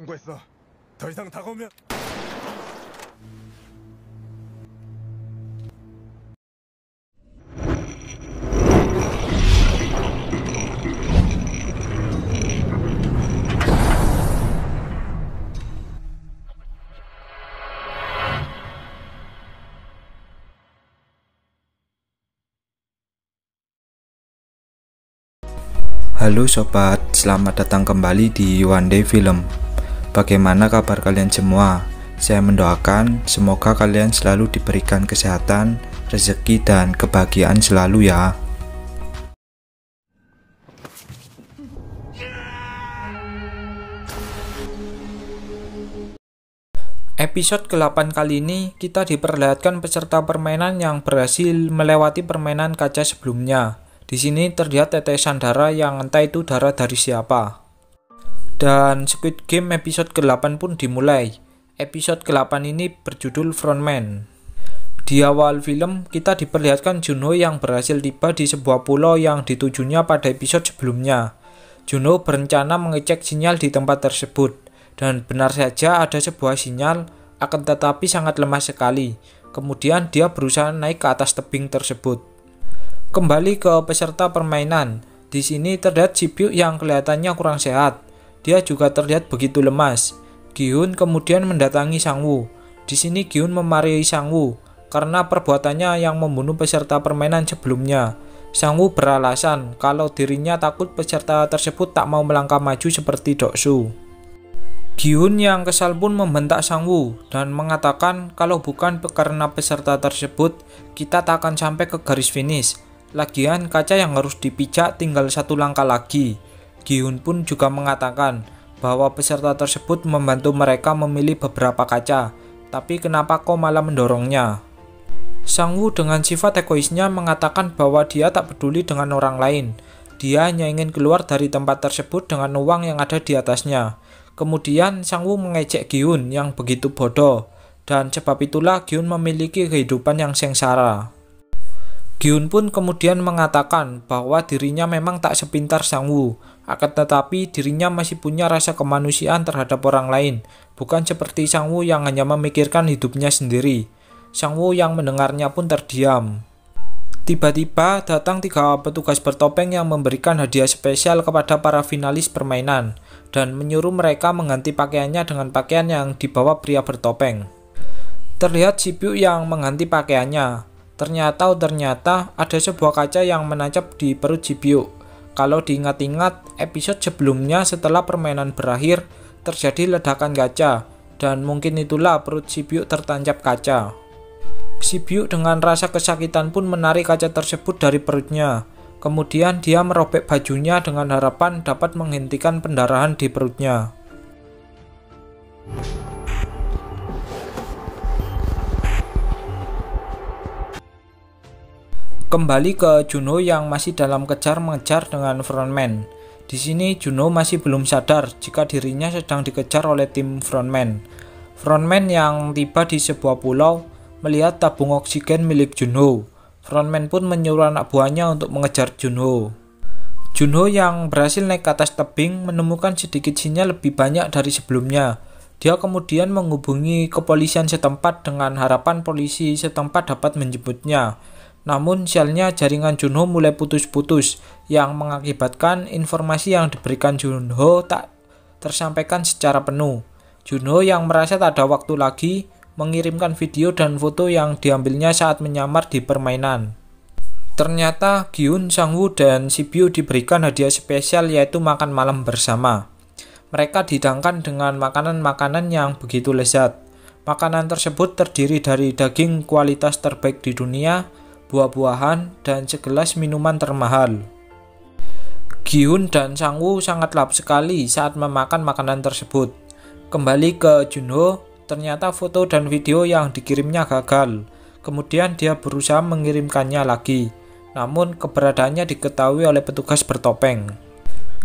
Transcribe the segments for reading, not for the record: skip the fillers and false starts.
경고했어. 더 이상 다가오면. Halo sobat, selamat datang kembali di One Day Film. Bagaimana kabar kalian semua? Saya mendoakan semoga kalian selalu diberikan kesehatan, rezeki, dan kebahagiaan selalu ya. Episode ke-8 kali ini kita diperlihatkan peserta permainan yang berhasil melewati permainan kaca sebelumnya. Di sini terlihat tetesan darah yang entah itu darah dari siapa. Dan Squid Game episode ke-8 pun dimulai. Episode ke-8 ini berjudul Frontman. Di awal film, kita diperlihatkan Junho yang berhasil tiba di sebuah pulau yang ditujunya pada episode sebelumnya. Junho berencana mengecek sinyal di tempat tersebut. Dan benar saja ada sebuah sinyal, akan tetapi sangat lemah sekali. Kemudian dia berusaha naik ke atas tebing tersebut. Kembali ke peserta permainan. Di sini terlihat Ji-Byuk yang kelihatannya kurang sehat. Dia juga terlihat begitu lemas. Gi-hun kemudian mendatangi Sang-woo. Di sini Gi-hun memarahi Sang-woo karena perbuatannya yang membunuh peserta permainan sebelumnya. Sang-woo beralasan kalau dirinya takut peserta tersebut tak mau melangkah maju seperti Deok-soo. Gi-hun yang kesal pun membentak Sang-woo dan mengatakan kalau bukan karena peserta tersebut, kita tak akan sampai ke garis finish. Lagian kaca yang harus dipijak tinggal satu langkah lagi. Gi-hun pun juga mengatakan bahwa peserta tersebut membantu mereka memilih beberapa kaca, tapi kenapa kau malah mendorongnya? Sang-woo dengan sifat egoisnya mengatakan bahwa dia tak peduli dengan orang lain. Dia hanya ingin keluar dari tempat tersebut dengan uang yang ada di atasnya. Kemudian Sang-woo mengejek Gi-hun yang begitu bodoh, dan sebab itulah Gi-hun memiliki kehidupan yang sengsara. Gi-hun pun kemudian mengatakan bahwa dirinya memang tak sepintar Sang-woo, akan tetapi dirinya masih punya rasa kemanusiaan terhadap orang lain, bukan seperti Sang-woo yang hanya memikirkan hidupnya sendiri. Sang-woo yang mendengarnya pun terdiam. Tiba-tiba datang 3 petugas bertopeng yang memberikan hadiah spesial kepada para finalis permainan, dan menyuruh mereka mengganti pakaiannya dengan pakaian yang dibawa pria bertopeng. Terlihat Ji-Byuk yang mengganti pakaiannya. Ternyata ada sebuah kaca yang menancap di perut Ji-Byuk. Kalau diingat-ingat, episode sebelumnya setelah permainan berakhir, terjadi ledakan kaca, dan mungkin itulah perut Ji-Byuk tertancap kaca. Ji-Byuk dengan rasa kesakitan pun menarik kaca tersebut dari perutnya. Kemudian dia merobek bajunya dengan harapan dapat menghentikan pendarahan di perutnya. Kembali ke Junho yang masih dalam kejar-mengejar dengan Frontman. Di sini Junho masih belum sadar jika dirinya sedang dikejar oleh tim Frontman. Frontman yang tiba di sebuah pulau melihat tabung oksigen milik Junho. Frontman pun menyuruh anak buahnya untuk mengejar Junho. Junho yang berhasil naik ke atas tebing menemukan sedikit sinyal lebih banyak dari sebelumnya. Dia kemudian menghubungi kepolisian setempat dengan harapan polisi setempat dapat menjemputnya. Namun sialnya jaringan Junho mulai putus-putus yang mengakibatkan informasi yang diberikan Junho tak tersampaikan secara penuh. Junho yang merasa tak ada waktu lagi mengirimkan video dan foto yang diambilnya saat menyamar di permainan. Ternyata Gi-hun, Sang-woo, dan Ji-Byuk diberikan hadiah spesial yaitu makan malam bersama. Mereka dihidangkan dengan makanan-makanan yang begitu lezat. Makanan tersebut terdiri dari daging kualitas terbaik di dunia, buah-buahan, dan segelas minuman termahal. Gi-hun dan Sang-woo sangat lahap sekali saat memakan makanan tersebut. Kembali ke Junho, ternyata foto dan video yang dikirimnya gagal. Kemudian dia berusaha mengirimkannya lagi, namun keberadaannya diketahui oleh petugas bertopeng.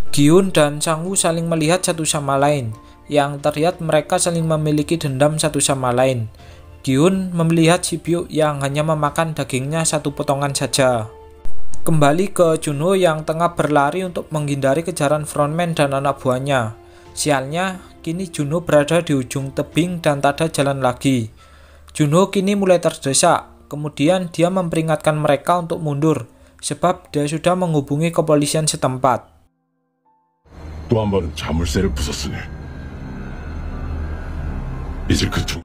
Gi-hun dan Sang-woo saling melihat satu sama lain, yang terlihat mereka saling memiliki dendam satu sama lain. Gi-hun melihat Ji-Byuk yang hanya memakan dagingnya satu potongan saja. Kembali ke Junho yang tengah berlari untuk menghindari kejaran Frontman dan anak buahnya. Sialnya, kini Junho berada di ujung tebing dan tak ada jalan lagi. Junho kini mulai terdesak, kemudian dia memperingatkan mereka untuk mundur, sebab dia sudah menghubungi kepolisian setempat. 또 한 번은 자물쇠를 부쉈으니 이제 그쪽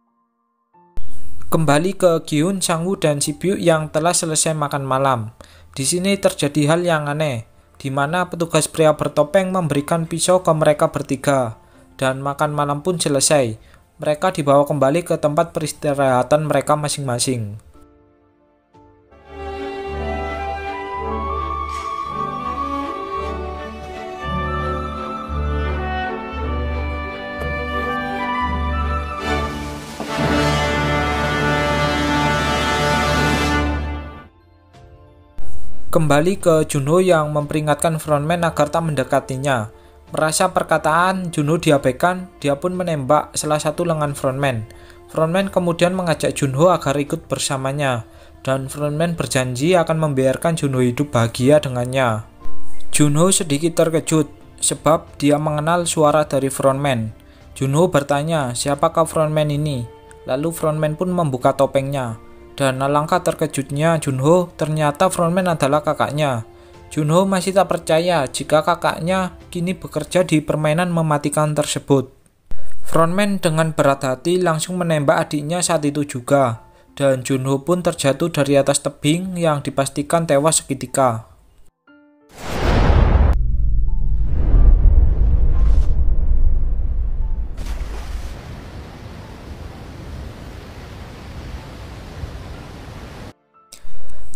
Kembali ke Gi-hun, Sang-woo, dan Si-byuk yang telah selesai makan malam. Di sini terjadi hal yang aneh, di mana petugas pria bertopeng memberikan pisau ke mereka bertiga, dan makan malam pun selesai. Mereka dibawa kembali ke tempat peristirahatan mereka masing-masing. Kembali ke Junho yang memperingatkan frontman agar tak mendekatinya. Merasa perkataan Junho diabaikan, dia pun menembak salah satu lengan frontman. Frontman kemudian mengajak Junho agar ikut bersamanya, dan frontman berjanji akan membiarkan Junho hidup bahagia dengannya. Junho sedikit terkejut, sebab dia mengenal suara dari frontman. Junho bertanya, siapakah frontman ini? Lalu frontman pun membuka topengnya. Dan alangkah terkejutnya Junho, ternyata frontman adalah kakaknya. Junho masih tak percaya jika kakaknya kini bekerja di permainan mematikan tersebut. Frontman dengan berat hati langsung menembak adiknya saat itu juga, dan Junho pun terjatuh dari atas tebing yang dipastikan tewas seketika.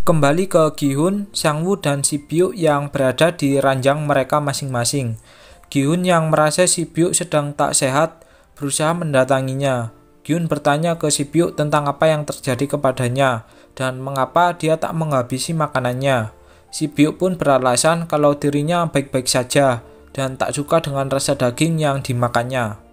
Kembali ke Gi-hun, Sang-woo, dan Si-byuk yang berada di ranjang mereka masing-masing. Gi-hun yang merasa Si-byuk sedang tak sehat berusaha mendatanginya. Gi-hun bertanya ke Si-byuk tentang apa yang terjadi kepadanya dan mengapa dia tak menghabisi makanannya. Si-byuk pun beralasan kalau dirinya baik-baik saja dan tak suka dengan rasa daging yang dimakannya.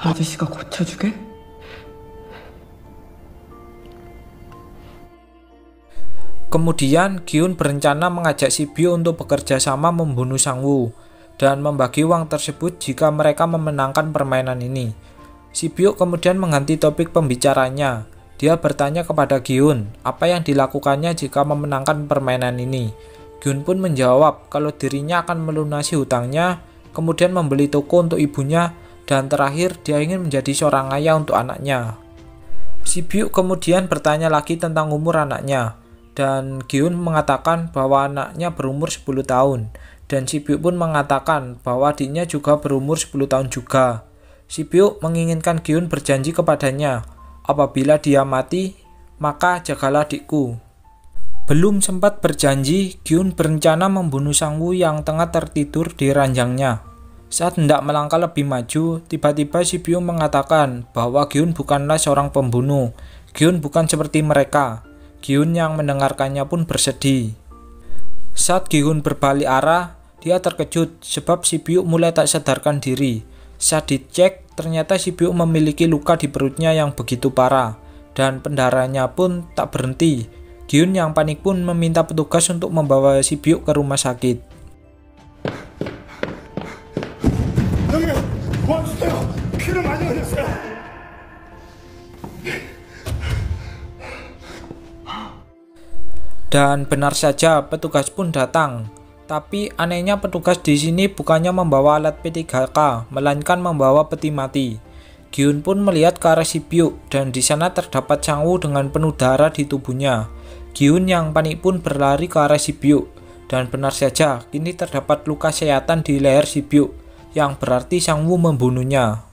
아저씨가 고쳐주게? Kemudian Gi-hun berencana mengajak Si-byuk untuk bekerja sama membunuh Sang-woo dan membagi uang tersebut jika mereka memenangkan permainan ini. Si-byuk kemudian mengganti topik pembicaranya. Dia bertanya kepada Gi-hun apa yang dilakukannya jika memenangkan permainan ini. Gi-hun pun menjawab kalau dirinya akan melunasi hutangnya, kemudian membeli toko untuk ibunya, dan terakhir dia ingin menjadi seorang ayah untuk anaknya. Si-byuk kemudian bertanya lagi tentang umur anaknya, dan Gi-hun mengatakan bahwa anaknya berumur 10 tahun, dan Si-byuk pun mengatakan bahwa adiknya juga berumur 10 tahun juga. Si-byuk menginginkan Gi-hun berjanji kepadanya, apabila dia mati, maka jagalah adikku. Belum sempat berjanji, Gi-hun berencana membunuh Sang-woo yang tengah tertidur di ranjangnya. Saat hendak melangkah lebih maju, tiba-tiba Si-byuk mengatakan bahwa Gi-hun bukanlah seorang pembunuh. Gi-hun bukan seperti mereka. Gi-hun yang mendengarkannya pun bersedih. Saat Gi-hun berbalik arah, dia terkejut sebab Si-byuk mulai tak sadarkan diri. Saat dicek, ternyata Si-byuk memiliki luka di perutnya yang begitu parah, dan pendarahannya pun tak berhenti. Gi-hun yang panik pun meminta petugas untuk membawa Si-byuk ke rumah sakit. 형님 도와주세요. 피를 많이 흘렸어요. Dan benar saja petugas pun datang. Tapi anehnya petugas di sini bukannya membawa alat P3K, melainkan membawa peti mati. Gi-hun pun melihat ke arah Si-byuk dan di sana terdapat Sang-woo dengan penuh darah di tubuhnya. Gi-hun yang panik pun berlari ke arah Si-byuk dan benar saja kini terdapat luka sayatan di leher Si-byuk, yang berarti Sang-woo membunuhnya.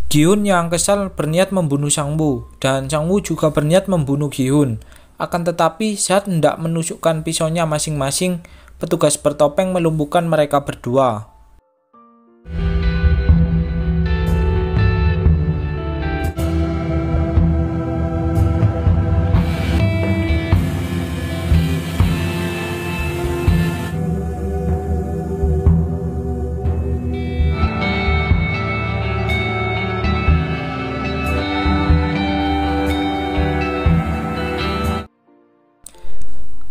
Gi-hun yang kesal berniat membunuh Sang-woo, dan Sang-woo juga berniat membunuh Gi-hun. Akan tetapi saat hendak menusukkan pisaunya masing-masing, petugas bertopeng melumpuhkan mereka berdua.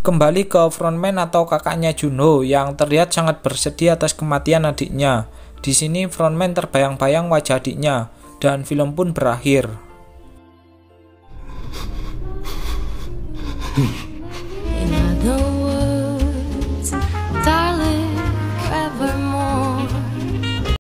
Kembali ke frontman atau kakaknya Junho yang terlihat sangat bersedih atas kematian adiknya. Di sini frontman terbayang-bayang wajah adiknya dan film pun berakhir.